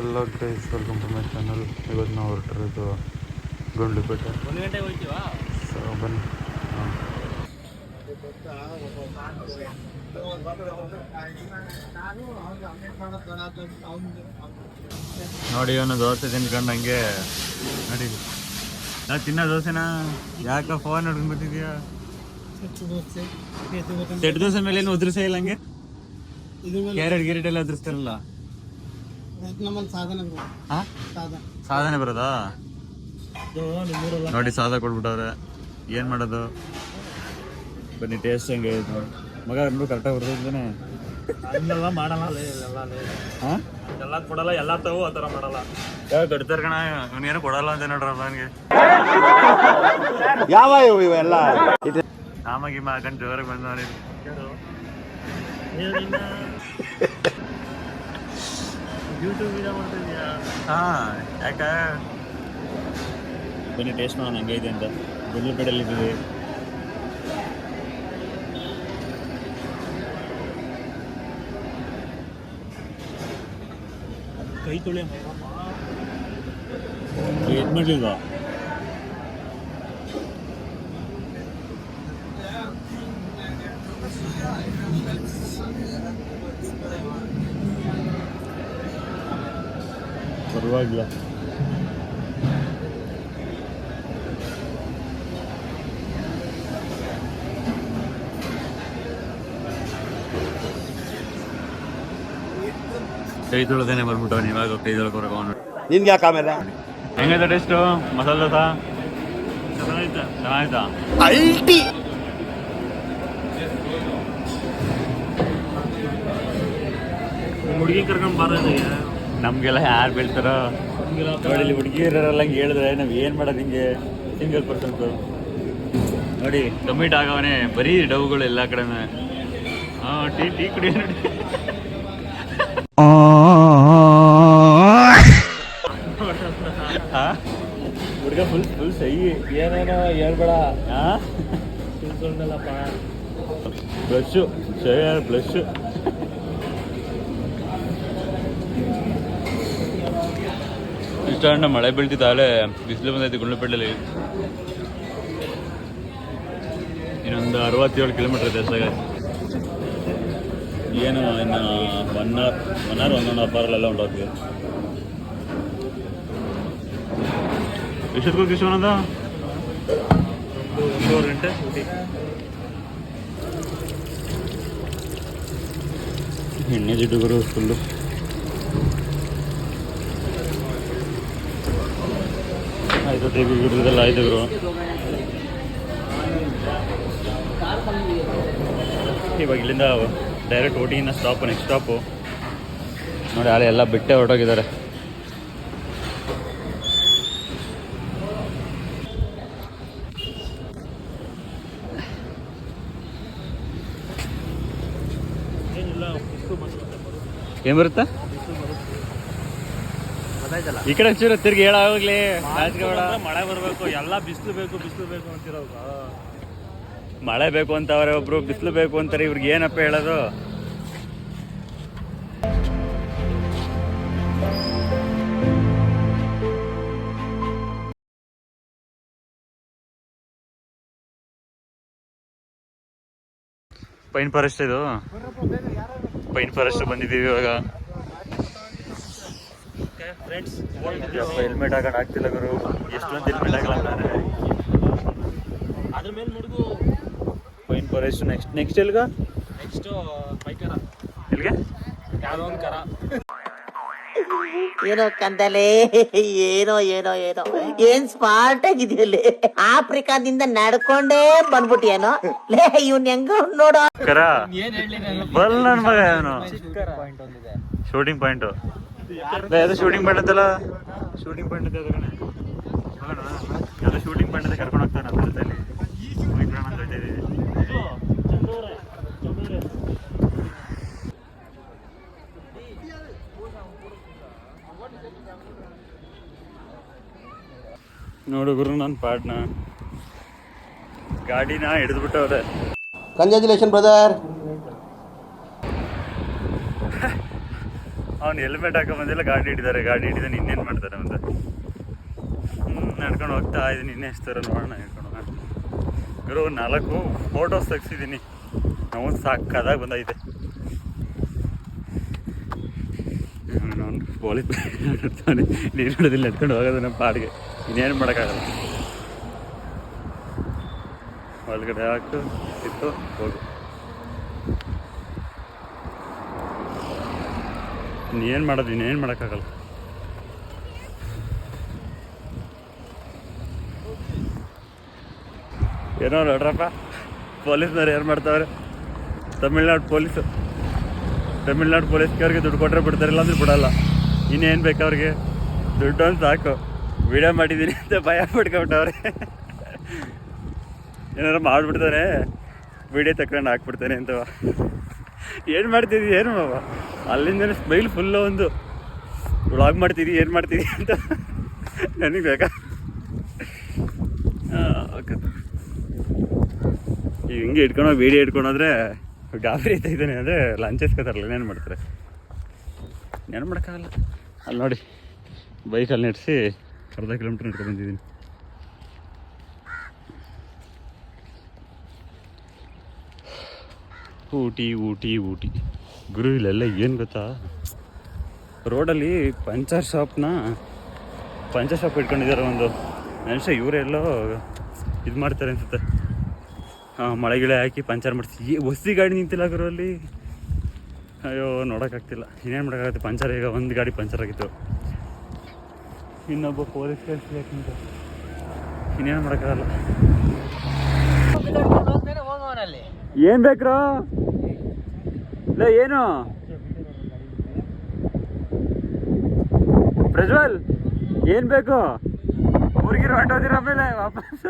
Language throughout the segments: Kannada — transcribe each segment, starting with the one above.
Hello guys, welcome to my channel. ಇವತ್ತು ನಾವು ಹೊರಟಿರೋದು ಗುಂಡ್ಲುಪೇಟೆ. 1 ಗಂಟೆಗೆ ಹೋಗ್ತೀವಾ? ಸೊ ಬನ್ನಿ. ನೋಡಿ, ಅವನು ದೋಸೆ ತಿನ್ಕೊಂಡು ಹಂಗೆ ನೋಡಿ. ನಾ ತಿನ್ನೋ ದೋಸೆನಾ ಯಾಕ ಫೋನ್ ನೋಡ್ಕೊಂಡು ಬರ್ತಿದ್ಯಾ? ಸೆಟ್ ದೋಸೆ ಮೇಲೆ ಏನು ಉದ್ರಿಸೇ ಇಲ್ಲ ಹಂಗೆ. ಕ್ಯಾರೆಟ್ ಗಿರೆಟ್ ಎಲ್ಲ ಉದ್ರಿಸ್ತಾರಲ್ಲ, ಸಾಧನೆ ಬರೋದಾ? ನೋಡಿ, ಸಾಧ ಕೊಟ್ಬಿಟ್ಟವ್ರೆ. ಏನ್ ಮಾಡೋದು? ಬನ್ನಿ, ಟೇಸ್ಟ್ ಹೆಂಗೆ ಮಗ ಕರೆಕ್ಟಾಗಿ ಬರ್ತಿದ್ದಾನೆ. ಎಲ್ಲ ಕೊಡಲ್ಲ, ಎಲ್ಲ ತಗೋ ಆ ಥರ ಮಾಡಲ್ಲ. ಕಟ್ತಾರ ಕಣ, ಇವನೇನು ಕೊಡಲ್ಲ ಅಂತ ನೋಡ್ರ ನನಗೆ. ಯಾವ ಇವೆಲ್ಲ ಆಮಾಗಿಮ್ಮ ಹಾಕೊಂಡು ಜೋರಾಗಿ ಬಂದವನಿ. ಯೂಟ್ಯೂಬ್ ವಿಡಿಯೋ ಮಾಡ್ತಿದ್ಯಾ? ಯಾಕ? ಬನ್ನಿ ಟೇಸ್ಟ್ ಮಾಡೋಣ ಹಂಗೆ ಇದೆ ಅಂತ. ಗುಂಡ್ಲುಪೇಟೆಯಲ್ಲಿ ಇದ್ದೀವಿ. ಕೈ ತೊಳೆ ಏನ್ ಮಾಡ್ಲಿಲ್ವಾ? ಪರವಾಗಿಲ್ಲ. ಕೈ ತೊಳೆದೇನೆ ಬರ್ಬಿಟ್ಟು ಇವಾಗ ಕೈ ತೊಳ್ಕೊರಕ. ನಿನ್ಗೆ ಯಾಕೆ ಆಮೇಲೆ ಹೆಂಗೈತೆ ಟೇಸ್ಟು? ಮಸಾಲೆ ದೋಸೆ ಚೆನ್ನಾಯ್ತಾ? ಅಲ್ಟಿ ಹುಡುಗಿ ಕರ್ಕೊಂಡು ಬಾರದೆ. ನಮಗೆಲ್ಲ ಯಾರು ಬೀಳ್ತಾರೋ ನೋಡಿ. ಹುಡುಗಿಯರೆಲ್ಲ ಹಂಗೆ ಹೇಳಿದ್ರೆ ನಾವು ಏನು ಮಾಡೋದು? ಹಿಂಗೆ ಸಿಂಗಲ್ ಪರ್ಸನ್ಸು ನೋಡಿ, ಕಮಿಟ್ ಆಗವನೇ. ಬರೀ ಡವ್ಗಳು ಎಲ್ಲ ಕಡೆ. ಟೀ ಕುಡಿಯೋ ನೋಡಿ. ಹುಡುಗ ಫುಲ್ ಸೈ. ಏನೇನೋ ಹೇಳ್ಬೇಡ. ಬ್ಲಶ್ಶು ಬ್ಲಶ್ಶು. ಇಷ್ಟ ಮಳೆ ಬೀಳ್ತಿದ್ದಾಳೆ, ಬಿಸಿಲು ಬಂದೈತಿ ಗುಂಡ್ಲುಪೇಟೆಯಲ್ಲಿ. ಇನ್ನೊಂದು 67 ಕಿಲೋಮೀಟರ್ ಇದೆ ಅಷ್ಟಾಗ. ಏನು ಇನ್ನು 1 ಅವರ್ 1.5 ಅವರ್ಲೆಲ್ಲ ಹೊಂಟೋಗ್ತೀವಿ. ಎಷ್ಟೊತ್ತಿಗೆ ಹೋಗ್ತೀವಿ ಶಿವನಂದ? 1 ಗಂಟೆ ಊಟಿ. ಎಣ್ಣೆ ಜಿಡ್ಡುಗರು ಫುಲ್ಲು. ಆಯ್ತು, ಟಿವಿ ಗಿಡದೆಲ್ಲ ಆಯ್ತು ಗುರು. ಇವಾಗ ಇಲ್ಲಿಂದ ಡೈರೆಕ್ಟ್ ಊಟಿನ ಸ್ಟಾಪು, ನೆಕ್ಸ್ಟ್ ಸ್ಟಾಪು ನೋಡಿ. ಆಳೆ ಎಲ್ಲ ಬಿಟ್ಟೆ ಹೊರಟೋಗಿದ್ದಾರೆ. ಏನ್ ಬರುತ್ತಾ ಈ ಕಡೆ ಚೂರು ತಿರ್ಗಿ ಹೇಳಾಗ್ಲಿ. ಮಳೆ ಬರಬೇಕು, ಎಲ್ಲ ಬಿಸಿಲು ಬೇಕು ಅಂತಿರೋ. ಮಳೆ ಬೇಕು ಅಂತವ್ರೆ ಒಬ್ರು, ಬಿಸಿಲು ಬೇಕು ಅಂತಾರೆ. ಇವ್ರಿಗೆ ಏನಪ್ಪ ಹೇಳೋದು? ಪೈನ್ ಫಾರೆಸ್ಟ್ ಇದು. ಪೈನ್ ಫಾರೆಸ್ಟ್ ಬಂದಿದ್ದೀವಿ ಇವಾಗ. ಹೆಲ್ಮೆಟ್ ಹಾಕೊಂಡು ಆಗ್ತಿಲ್ಲ ಗುರು. ಎಷ್ಟೊಂದು ಹೆಲ್ಮೆಟ್ ಹಾಕಲ್ಲ ಅದ್ರ ಮೇಲೆ ಮುಡುಗು. ಪೈನ್ ಫಾರೆಸ್ಟ್ ನೆಕ್ಸ್ಟ್ ಎಲ್ಗ? ನೆಕ್ಸ್ಟ್ ಪೈಕರ. ಎಲ್ಲಿಗೆ? ಯಾವುದೋ ಒಂದು ಕರ. ಏನೋ ಕಂದಲೆ, ಏನೋ ಏನೋ ಏನೋ ಏನ್ ಸ್ಮಾರ್ಟ್ ಆಗಿದೆಯಲ್ಲಿ. ಆಫ್ರಿಕಾದಿಂದ ನಡ್ಕೊಂಡೇ ಬಂದ್ಬಿಟ್ಟಿಯೇನೋ ಲೇ. ಇವ್ನ ಹೆಂಗ ನೋಡೋ ಕರ ಏನ್ ಹೇಳಿ ಬಲ್ ನನ್ ಮಗ. ಅವನು ಶೂಟಿಂಗ್ ಪಾಯಿಂಟ್. ಅದು ಶೂಟಿಂಗ್ ಪಾಯಿಂಟ್ ಅಂತಲ್ಲ. ಶೂಟಿಂಗ್ ಪಾಯಿಂಟ್ ಅಂತ ಅದು ಶೂಟಿಂಗ್ ಪಾಯಿಂಟ್ ಅಂತ ಕರ್ಕೊಂಡು ಹೋಗ್ತಾನೆ. ನಮ್ಮ ಜೊತೆಲಿ ನೋಡು ಗುರು, ನನ್ನ ಪಾಡ್ನ ಗಾಡಿನ ಹಿಡಿದ್ಬಿಟ್ಟವ್ರೆ. Congratulation brother. ಅವ್ನು ಹೆಲ್ಮೆಟ್ ಹಾಕೊಂಬಂದಿಲ್ಲ, ಗಾಡಿ ಹಿಡಿದಾರೆ. ಗಾಡಿ ಹಿಡಿದಾನೆ, ಇನ್ನೇನು ಮಾಡ್ತಾರೆ ಅಂತ ನಡ್ಕೊಂಡು ಹೋಗ್ತಾ ಇದ್ದೀನಿ. ಇನ್ನೇ ಎಷ್ಟಾರ ನೋಡೋಣ ಹೇಳ್ಕೊಂಡು ಹೋಗೋಣ. ಗುರು 4 ಫೋಟೋಸ್ ತೆಗ್ಸಿದ್ದೀನಿ. ನಾವು ಸಾಕಾದಾಗ ಬಂದೈತೆ. ಪೊಲೀಸ್ ನೋಡ್ತಾನೆ, ನೀರು ಹಿಡಿದಿಲ್ಲ, ನಡ್ಕೊಂಡು ಹೋಗೋದು ನಮ್ಮ ಪಾಡಿಗೆ. ಇನ್ನೇನು ಮಾಡೋಕ್ಕಾಗಲ್ಲ. ಒಳಗಡೆ ಹಾಕು ಇತ್ತು ಹೋಗು. ಇನ್ನೇನು ಮಾಡೋದು, ಇನ್ನೇನು ಮಾಡೋಕ್ಕಾಗಲ್ಲ. ಏನೋ ನೋಡ್ರಪ್ಪ, ಪೊಲೀಸ್ನವ್ರು ಏನು ಮಾಡ್ತಾವ್ರೆ. ತಮಿಳ್ನಾಡು ಪೊಲೀಸ್ನವ್ರಿಗೆ ದುಡ್ಡು ಕೊಟ್ಟರೆ ಬಿಡ್ತಾರಿಲ್ಲ ಅಂದ್ರೆ ಬಿಡಲ್ಲ. ಇನ್ನೇನು ಬೇಕು ಅವ್ರಿಗೆ? ದುಡ್ಡು ಒಂದು ಸಾಕು. ವಿಡಿಯೋ ಮಾಡಿದ್ದೀನಿ ಅಂತ ಭಯ ಪಡ್ಕೊಬಿಟ್ಟವ್ರೆ. ಏನಾರು ಮಾಡಿಬಿಡ್ತಾನೆ, ವಿಡಿಯೋ ತಗೊಂಡು ಹಾಕ್ಬಿಡ್ತಾನೆ ಅಂತ. ಏನು ಮಾಡ್ತಿದ್ವಿ ಏನು ಬಾಬಾ, ಅಲ್ಲಿಂದ ಸ್ಮೈಲ್ ಫುಲ್ಲು ಒಂದು ವ್ಲಾಗ್ ಮಾಡ್ತಿದ್ವಿ, ಏನು ಮಾಡ್ತಿದ್ವಿ ಅಂತ ನನಗೆ ಬೇಕಾ. ಓಕೆ, ಈಗ ಹಿಂಗೆ ಇಟ್ಕೊಂಡು ವೀಡಿಯೋ ಇಟ್ಕೊಂಡೋದ್ರೆ ಗಾಬರಿ ಇದ್ದಾನೆ ಅಂದರೆ ಲಂಚ್ ಎಸ್ಕೊತಾರಲ್ಲ, ಏನು ಮಾಡ್ತಾರೆ, ಏನು ಮಾಡೋಕ್ಕಾಗಲ್ಲ. ಅಲ್ಲಿ ನೋಡಿ ಬೈಕಲ್ಲಿ ನಡೆಸಿ ಅರ್ಧ ಕಿಲೋಮೀಟ್ರ್ ನಡ್ಕೊಂಡು ಬಂದಿದ್ದೀನಿ. ಊಟಿ ಗುರು. ಇಲ್ಲೆಲ್ಲ ಏನು ಗೊತ್ತಾ, ರೋಡಲ್ಲಿ ಪಂಚರ್ ಶಾಪ್ ಇಟ್ಕೊಂಡಿದ್ದಾರೆ. ಒಂದು ಮನುಷ್ಯ ಇವರೆಲ್ಲೋ ಇದು ಮಾಡ್ತಾರೆ ಅನ್ಸುತ್ತೆ. ಮಳೆ ಗಿಳೆ ಹಾಕಿ ಪಂಚರ್ ಮಾಡಿಸಿ ಹೊಸಿ ಗಾಡಿ ನಿಂತಿಲ್ಲ ಗುರು ಅಲ್ಲಿ. ಅಯ್ಯೋ ನೋಡೋಕ್ಕಾಗ್ತಿಲ್ಲ, ಇನ್ನೇನು ಮಾಡೋಕ್ಕಾಗುತ್ತೆ. ಪಂಚರ್ ಈಗ ಒಂದು ಗಾಡಿ ಪಂಚರ್ ಆಗಿತ್ತು, ಇನ್ನೊಬ್ಬ ಪೊಲೀಸ್ ಕಳಿಸ್ಬೇಕಂತ. ಇನ್ನೇನು ಮಾಡೋಕ್ಕಾಗಲ್ಲ. ಏನು ಬೇಕ್ರೋ ಇಲ್ಲ ಏನು ಪ್ರಜ್ವಲ್, ಏನು ಬೇಕು? ಊರಿಗಿರೋ ಹೊಂಟೋದಿರ ಆಮೇಲೆ ವಾಪಸ್.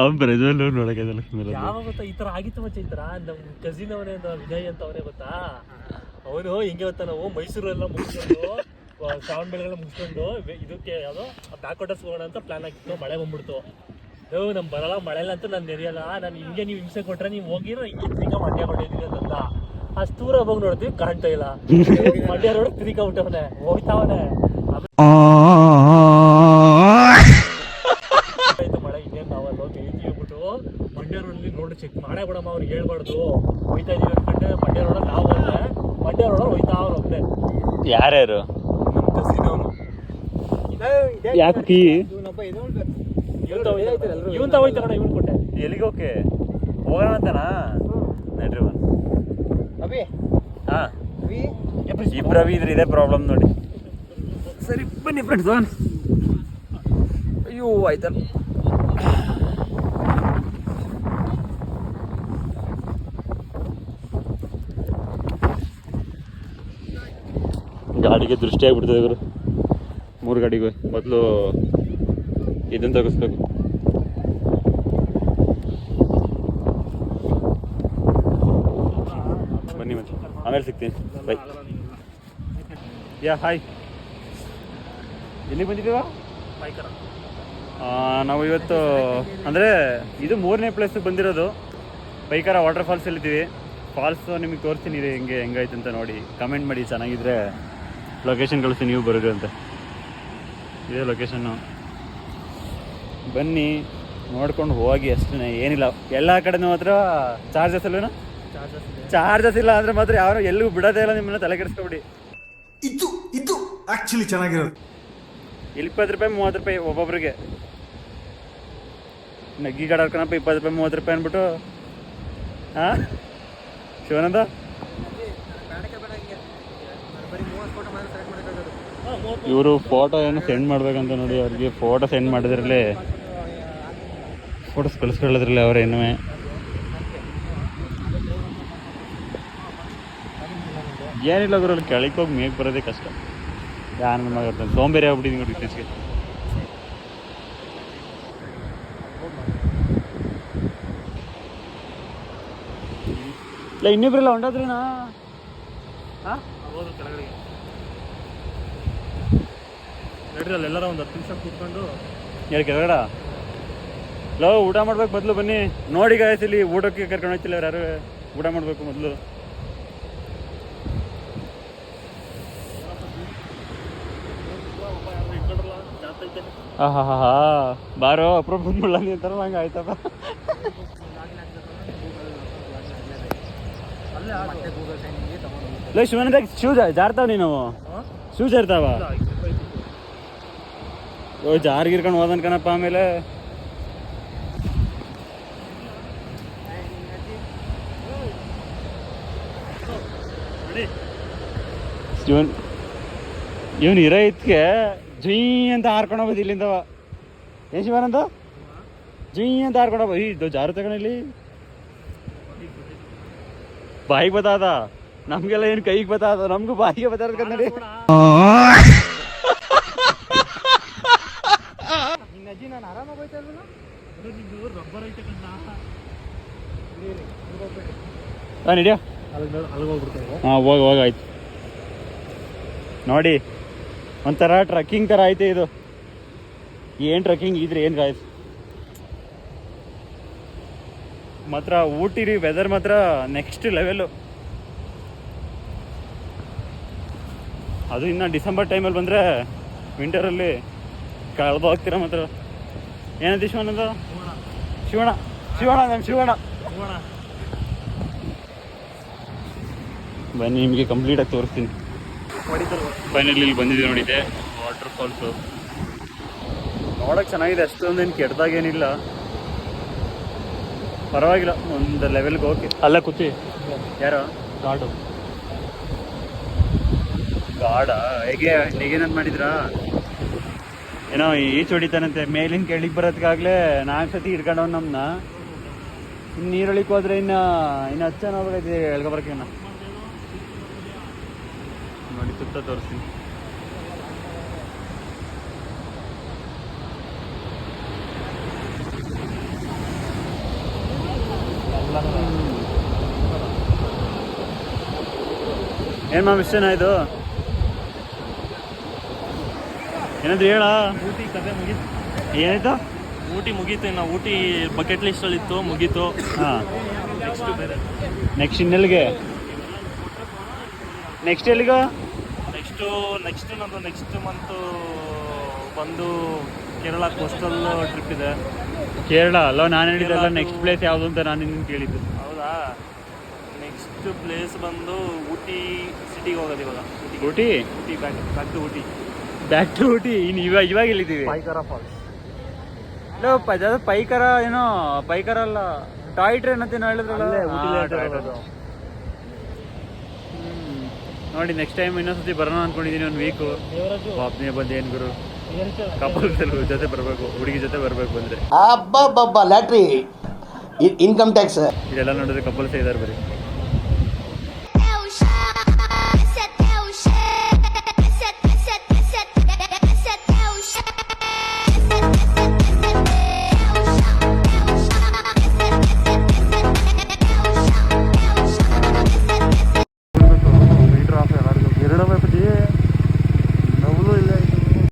ಅವ್ನು ಪ್ರಜ್ವಲ್ ನೋಡೋಕ್ಕಾಗಲ್ಲ. ಯಾವಾಗ ಗೊತ್ತಾ ಈ ಥರ ಆಗಿತ್ತು ಮಚ್ಚ. ಈ ಥರ ನಮ್ಮ ಕಸಿನ್ ಅವನೇ ವಿನಯ್ ಅಂತ ಅವನೇ ಗೊತ್ತಾ. ಅವನು ಹಿಂಗೆ ಗೊತ್ತಾ, ನಾವು ಮೈಸೂರೆಲ್ಲ ಮುಗಿಸ್ಕೊಂಡು ಶ್ರಾವಣ ಬೆಳೆಗೆಲ್ಲ ಮುಗಿಸ್ಕೊಂಡು ಇದಕ್ಕೆ ಯಾವುದೋ ಬ್ಯಾಕ್ ವಾಟರ್ಸ್ ಹೋಗೋಣ ಅಂತ ಪ್ಲಾನ್ ಆಗಿತ್ತು. ಮಳೆ ಬಂದ್ಬಿಡ್ತು. ನಮ್ಗೆ ಬರಲ್ಲ, ಮಳೆ ಇಲ್ಲ ಅಂತ ನಾನು ನೆರೆಯಲ್ಲ, ನಾನು ಹಿಂಗೆ ನೀವು ಹಿಂಸೆ ಕೊಟ್ಟರೆ ನೀವು ಹೋಗಿರೋ ಹಿಂಗೆ ತಿರ್ಗಾ ಮಂಡ್ಯ ಮಾಡಿದ್ದೀನಿ ಅಂತ. ಅಷ್ಟು ದೂರ ಹೋಗಿ ನೋಡ್ತೀವಿ, ಕಾಣ್ತಾ ಇಲ್ಲ. ಮಂಡ್ಯ ರೋಡ್ ತಿರ್ಗಾ ಬಿಟ್ಟವನೆ, ಹೋಗ್ತಾವನೆ. ಆಯ್ತು ಮಳೆ, ಇನ್ನೇನು ನಾವಲ್ಲ ಹೇಳ್ಬಿಟ್ಟು ಮಂಡ್ಯ ರೋಡಲ್ಲಿ ನೋಡಿ ಚೆಕ್ ಮಾಡೇ ಬಿಡಮ್ಮ, ಅವ್ರಿಗೆ ಹೇಳ್ಬಾರ್ದು ಹೋಯ್ತಾ ಇದೀವಿ ಅನ್ಕೊಂಡೆ. ಮಂಡ್ಯ ರೋಡಲ್ಲಿ ನಾವು ಬಂದ್ರೆ ಮಂಡ್ಯ ರೋಡಲ್ಲಿ ಹೋಯ್ತಾ ಅವ್ರು ಒಬ್ಬನೇ. ಯಾರ್ಯಾರು? ನಮ್ಮ ಕಸಿನವನು. ಯಾಕೆ ಇವನ್ ಹೋಯ್ತಾ ಕಣ, ಇವನ್ ಕೊಟ್ಟೆ. ಎಲ್ಲಿಗೆ ಓಕೆ ಹೋಗೋಣ ಅಂತನಾ? ನಡ್ರಿ ಹಾಂ, ಇಬ್ಬರವಿ ಇದ್ರೆ ಇದೇ ಪ್ರಾಬ್ಲಮ್ ನೋಡಿ. ಸರಿ ಬನ್ನಿ ಫ್ರೆಂಡ್ಸ್. ಅಯ್ಯೋ ಆಯ್ತಲ್ಲ. ಗಾಡಿಗೆ ದೃಷ್ಟಿ ಆಗಿಬಿಡ್ತದೆ ಗುರು. 3 ಗಾಡಿಗೆ ಮೊದಲು ಇದನ್ನು ತೆಗಿಸ್ಬೇಕು. ಬನ್ನಿ ಮತ್ತೆ ಆಮೇಲೆ ಸಿಗ್ತೀನಿ. ಬೈ. ಹಾಯ್, ಎಲ್ಲಿಗೆ ಬಂದಿದ್ದೀವ? ನಾವು ಇವತ್ತು ಅಂದರೆ ಇದು 3ನೇ ಪ್ಲೇಸಿಗೆ ಬಂದಿರೋದು. ಪೈಕಾರ ವಾಟರ್ ಫಾಲ್ಸ್ ಇಲ್ಲಿದ್ದೀವಿ. ಫಾಲ್ಸು ನಿಮಗೆ ತೋರಿಸ್ತೀನಿ, ಹೆಂಗಾಯ್ತು ಅಂತ ನೋಡಿ ಕಮೆಂಟ್ ಮಾಡಿ. ಚೆನ್ನಾಗಿದ್ರೆ ಲೊಕೇಶನ್ ಕಳಿಸ್ತೀನಿ, ನೀವು ಬರೋದು ಅಂತ. ಇದೇ ಲೊಕೇಶನ್ನು, ಬನ್ನಿ ನೋಡ್ಕೊಂಡು ಹೋಗಿ ಅಷ್ಟೇ, ಏನಿಲ್ಲ. ಎಲ್ಲ ಕಡೆನೂ ಮಾತ್ರ ಚಾರ್ಜಸ್ ಇಲ್ವೇನೋ? ಚಾರ್ಜಸ್ ಇಲ್ಲ ಅಂದರೆ ಮಾತ್ರ ಯಾರು ಎಲ್ಲಿಗೂ ಬಿಡೋದೇ ಇಲ್ಲ. ನಿಮ್ಮನ್ನ ತಲೆ ಕೆಡಿಸ್ಕೊಬಿಡಿ. ಇದು ಆಕ್ಚುಲಿ ಚೆನ್ನಾಗಿರೋದು. ಇಲ್ಲಿ 20 ರೂಪಾಯಿ 30 ರೂಪಾಯಿ ಒಬ್ಬೊಬ್ರಿಗೆ. ನಗ್ಗಿ ಕಡೆ ಹಾಕೋಣಪ್ಪ 20 ರೂಪಾಯಿ 30 ರೂಪಾಯಿ ಅಂದ್ಬಿಟ್ಟು. ಹಾಂ ಶಿವಾನಂದ, ಇವರು ಫೋಟೋ ಏನು ಸೆಂಡ್ ಮಾಡ್ಬೇಕಂತ ನೋಡಿ. ಅವ್ರಿಗೆ ಫೋಟೋ ಸೆಂಡ್ ಮಾಡಿದ್ರಲ್ಲಿ ಫೋಟೋಸ್ ಕಳಿಸ್ಕೊಳ್ಳೋದ್ರಲ್ಲಿ ಅವ್ರೇನು ಏನಿಲ್ಲ ಗುರು. ಅಲ್ಲಿ ಕೆಳಗೆ ಹೋಗಿ ಮೇಗೆ ಬರೋದೇ ಕಷ್ಟ. ಯಾರು ನಮ್ಮ ಇರ್ತಾನೆ, ಸೋಂಬೇರಿ ಆಗ್ಬಿಟ್ಟಿದ್ದೀನಿ ನೋಡಿ ಇತ್ತೀಚೆಗೆ. ಇಲ್ಲ ಇನ್ನಿಬ್ರೆಲ್ಲ ಹೊಂಡೋದ್ರಿನಾ? ಹಾಂ ಹೌದು, ಕೆಳಗಡೆ ನಡ್ರಿ. ಅಲ್ಲೆಲ್ಲರ ಒಂದು 10 ನಿಮಿಷ ಕೂತ್ಕೊಂಡು ಹೇಳಿ ಕೆಳಗಡೆ ಲೋ ಊಟ ಮಾಡ್ಬೇಕು ಮೊದಲು ಬನ್ನಿ ನೋಡಿ ಗಾಯ್ಸ್ ಇಲ್ಲಿ ಊಟಕ್ಕೆ ಕರ್ಕೊಂಡು ಹೋಗ್ತಿಲ್ಲ ಯಾರು ಊಟ ಮಾಡಬೇಕು ಮೊದಲು. ಹಾ ಹಾ ಹಾ ಬಾರೋ ಅಪ್ರೂಪ ಮುಳ್ಳ ಅಂತಾರಲ್ಲ ಹಂಗೆ ಆಯ್ತಪ್ಪ. ಲೋ ಶಿವನ ಶೂ ಜಾರ್ತಾವ ನೀನು ಶೂ ಜಾರ್ತಾವ ಓ ಜಾರ್ ಗಿರ್ಕೊಂಡು ಹೋದನ್ ಕಣಪ್ಪ. ಆಮೇಲೆ ಇವನ್ ಇರೋ ಇತ್ಗೆ ಜುಯ್ ಅಂತ ಹಾರ್ಕೊಂಡು ಹೋಗೋದು ಇಲ್ಲಿಂದವ. ಏನ್ ಶಿವನಂತ ಜುಯ್ ಅಂತ ಹಾರ್ಕೊಂಡು ಹೋಗೋದು. ಇದು ಜಾರು ತಗೊಂಡು ಇಲ್ಲಿ ಬಾಯಿಗೆ ಬತ್ತಾದ ನಮ್ಗೆಲ್ಲ ಏನು ಕೈಗೆ ಬತ್ತಾದ ನಮ್ಗೂ ಬಾಯಿಗೆ ಬತ್ತಾದ ಕನ್ನಡಿ. ನಡಿಯೋ ಹಾಂ ಹೋಗ ಆಯ್ತು. ನೋಡಿ ಒಂಥರ ಟ್ರಕ್ಕಿಂಗ್ ಥರ ಐತೆ ಇದು. ಏನು ಟ್ರಕ್ಕಿಂಗ್ ಇದ್ರೆ ಏನು ಗಾಯ್ಸ್ ಮಾತ್ರ ಊಟಿ ರೀ. ವೆದರ್ ಮಾತ್ರ ನೆಕ್ಸ್ಟ್ ಲೆವೆಲ್ಲು. ಅದು ಇನ್ನು ಡಿಸೆಂಬರ್ ಟೈಮಲ್ಲಿ ಬಂದರೆ ವಿಂಟರಲ್ಲಿ ಕಳೆದು ಹೋಗ್ತೀರ ಮಾತ್ರ. ಏನಂತ ಶಿವನದು ಶಿವಣ ಶಿವಣ ನಮ್ಮ ಶಿವಣ. ಬನ್ನಿ ನಿಮಗೆ ಕಂಪ್ಲೀಟಾಗಿ ತೋರಿಸ್ತೀನಿ. ಫೈನಲಿ ಇಲ್ಲಿ ಬಂದಿದ್ದೀವಿ ನೋಡಿದ್ದೆ ವಾಟರ್ ಫಾಲ್ಸು. ನೋಡೋಕೆ ಚೆನ್ನಾಗಿದೆ, ಅಷ್ಟೊಂದೇನು ಕೆಟ್ಟದಾಗೇನಿಲ್ಲ, ಪರವಾಗಿಲ್ಲ. ಒಂದು ಲೆವೆಲ್ಗೆ ಹೋಗಿ ಅಲ್ಲ ಕೂತಿ ಯಾರು ಗಾಡು ಗಾಡ ಹೇಗೆ ಹೇಗೇನಂತ ಮಾಡಿದ್ರಾ ಏನೋ ಈಚು ಹೊಡಿತಾನಂತೆ. ಮೇಲಿನ ಕೆಳಗೆ ಬರೋದಕ್ಕಾಗಲೇ 4 ಸತಿ ಹಿಡ್ಕೊಂಡವ್ ನಮ್ಮನ್ನ. ಇನ್ನು ನೀರೊಳಿಗೆ ಹೋದ್ರೆ ಇನ್ನು 10 ಜನ ಹೋಗ್ಬೇಕೈತಿ ಎಳ್ಕೊಬರಕ್ಕೆ. ನೋಡಿ ಸುತ್ತ ತೋರಿಸ್ತೀನಿ. ಏನು ಮಾ ಮಿಸ್ಟೇನಾ ಇದು? ಏನಾದ್ರು ಹೇಳ. ಊಟಿ ಕತೆ ಮುಗೀತು. ಏನಾಯ್ತು? ಊಟಿ ಮುಗೀತು. ಇನ್ನು ಊಟಿ ಬಕೆಟ್ ಲಿಸ್ಟಲ್ಲಿ ಇತ್ತು, ಮುಗೀತು. ಹಾಂ ನೆಕ್ಸ್ಟ್ ಬೇರೆ. ನೆಕ್ಸ್ಟ್ ಇನ್ನೆಲ್ಲಿಗೆ? ನೆಕ್ಸ್ಟ್ ಎಲ್ಲಿಗೋ? ನೆಕ್ಸ್ಟ್ ನಂದು ನೆಕ್ಸ್ಟ್ ಮಂತು ಬಂದು ಕೇರಳ ಕೋಸ್ಟಲ್ ಟ್ರಿಪ್ ಇದೆ. ಕೇರಳ ಅಲ್ಲ ನಾನು ಹೇಳಿದ್ದಲ್ಲ. ನೆಕ್ಸ್ಟ್ ಪ್ಲೇಸ್ ಯಾವುದು ಅಂತ ನಾನು ನಿನ್ನ ಕೇಳಿದ್ದು. ಹೌದಾ? ನೆಕ್ಸ್ಟ್ ಪ್ಲೇಸ್ ಬಂದು ಊಟಿ ಸಿಟಿಗೆ ಹೋಗೋದು ಇವಾಗ. Ooty Ooty back to Ooty. Back to Ooty. ಇನ್ನು ಇವಾಗ ಎಲ್ಲಿದ್ದೀವಿ? ಪಾಯ್ಕರ ಫಾಲ್ಸ್. ಇಲ್ಲ ಪೈಕರ ಏನೋ ಪೈಕರ ಅಲ್ಲ, ಟಾಯ್ ಟ್ರೈನ್ ಅಂತ ಏನೋ ಹೇಳಿದ್ರಲ್ಲ. ನೋಡಿ ನೆಕ್ಸ್ಟ್ ಟೈಮ್ ಇನ್ನೊಂದ್ಸತಿ ಬರೋಣ ಅನ್ಕೊಂಡಿದ್ದೀನಿ. ಒಂದು ವೀಕು ವಾಪನೆ ಬಂದು ಏನು ಗುರು ಕಪಲ್ಸ್ ಜೊತೆ ಬರಬೇಕು, ಹುಡುಗಿ ಜೊತೆ ಬರಬೇಕು ಅಂದರೆ. ಲ್ಯಾಟ್ರಿ ಇನ್ಕಮ್ ಟ್ಯಾಕ್ಸ್ ಇದೆಲ್ಲ ನೋಡಿದ್ರೆ ಕಪಲ್ಸ್ ಇದ್ದಾರೆ ಬರೀ.